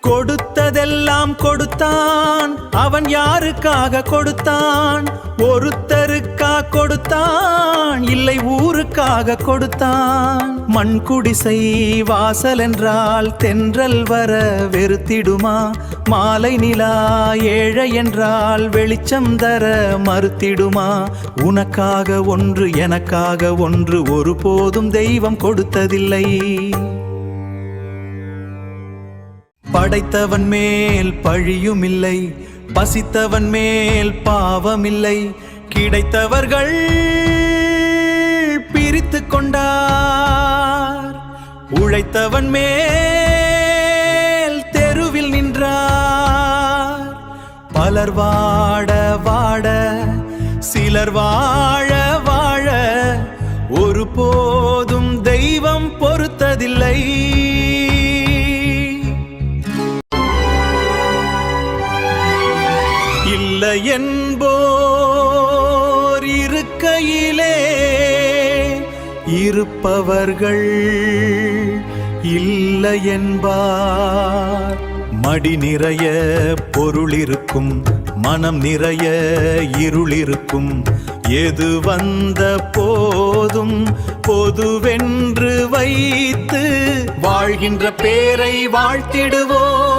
கொடுத்ததெல்லாம் கொடுத்தான், அவன் யாருக்காக கொடுத்தான்? ஒருத்தருக்கா கொடுத்தான், இல்லை ஊருக்காக கொடுத்தான். மண் குடிசை வாசல் என்றால் தென்றல் வர வெறுத்திடுமா? மாலை நிலா ஏழை என்றால் வெளிச்சம் தர மறுத்திடுமா? உனக்காக ஒன்று எனக்காக ஒன்று ஒருபோதும் தெய்வம் கொடுத்ததில்லை. படைத்தவன் மேல் பழியுமில்லை, பசித்தவன் மேல் பாவமில்லை. கிடைத்தவர்கள் பிரித்து கொண்டார், உழைத்தவன் மேல் தெருவில் நின்றார். பலர் வாட வாட சிலர் வாழ வாழ ஒருபோதும் தெய்வம் பொறுத்ததில்லை. இல்லை என்போர் இருக்கையிலே இருப்பவர்கள் இல்லை என்பார். மடி நிறைய பொருள் இருக்கும், மனம் நிறைய இருள் இருக்கும். எது வந்த போதும் பொதுவென்று வைத்து வாழ்கின்ற பேரை வாழ்த்திடுவோம்.